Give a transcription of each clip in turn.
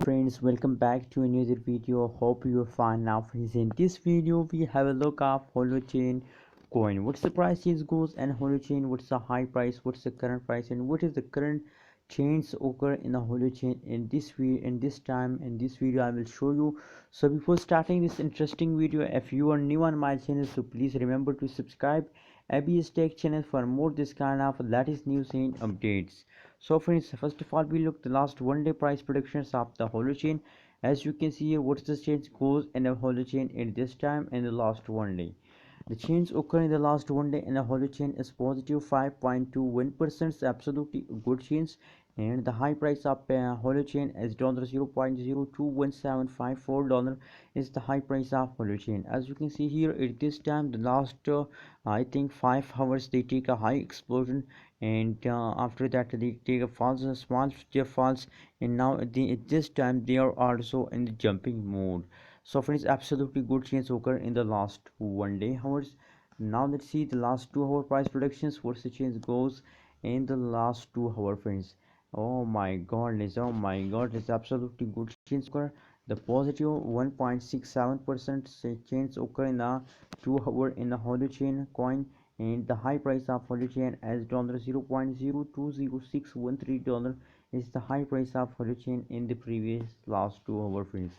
friends, welcome back to another video. Hope you're fine now friends. In this video we have a look of Holochain coin. What's the price change goes and Holochain, what's the high price, what's the current price, and what is the current change occur in the Holochain in this video I will show you. So before starting this interesting video, if you are new on my channel, so please remember to subscribe ABS Tech channel for more this kind of latest news and updates. So friends, first of all we look the last one day price predictions of the Holochain. As you can see here, what's the change goes in the Holochain in this time in the last one day. The change occurred in the last one day in the Holochain is positive 5.21%, absolutely good change, and the high price of Holochain is $0.021754 is the high price of Holochain. As you can see here, at this time the last I think 5 hours they take a high explosion, and after that they take a false small falls, and now at this time they are also in the jumping mode. So friends, absolutely good change occur in the last one day hours. Now let's see the last 2 hour price predictions. What's the change goes in the last 2 hour friends. Oh my god, it's absolutely good change occur. The positive 1.67% change occur in the 2 hour in the Holochain coin, and the high price of Holochain as $0.020613 is the high price of Holochain in the previous last 2 hour friends.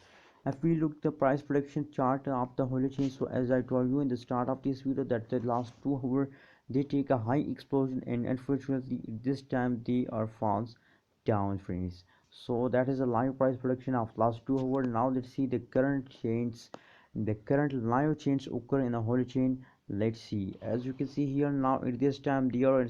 If we look the price prediction chart of the Holochain, so as I told you in the start of this video that the last 2 hour they take a high explosion, and unfortunately this time they are falls down friends. So that is a live price prediction of last 2 hour. Now let's see the current change, the current live change occur in the Holochain. Let's see. As you can see here, now at this time they are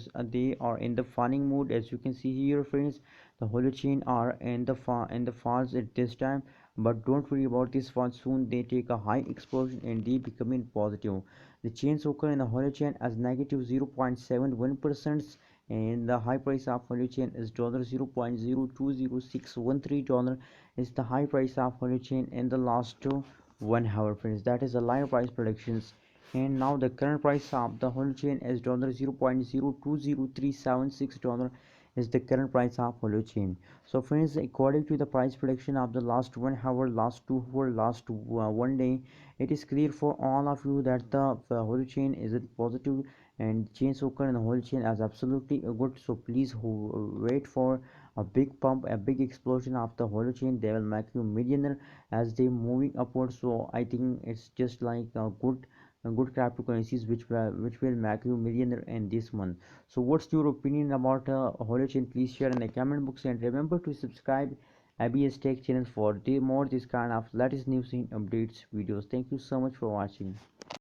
in the farming mode. As you can see here friends, the Holochain are in the falls at this time, but don't worry about this fall. Soon they take a high explosion and they becoming positive. The change occur in the Holochain as negative 0.71%, and the high price of Holochain is $0.020613 is the high price of Holochain in the last 1 hour friends. That is the live price predictions. And now the current price of the Holochain is $0.020376 is the current price of Holochain. So friends, according to the price prediction of the last 1 hour, last 2 hour, last one day, it is clear for all of you that the Holochain is a positive, and change occur in the Holochain as absolutely good. So please wait for a big pump, a big explosion of the Holochain. They will make you millionaire as they moving upwards. So I think it's just like a good cryptocurrencies which will make you millionaire in this month. So what's your opinion about Holochain? Please share in the comment box, and remember to subscribe ABS Tech channel for more this kind of latest news and updates videos. Thank you so much for watching.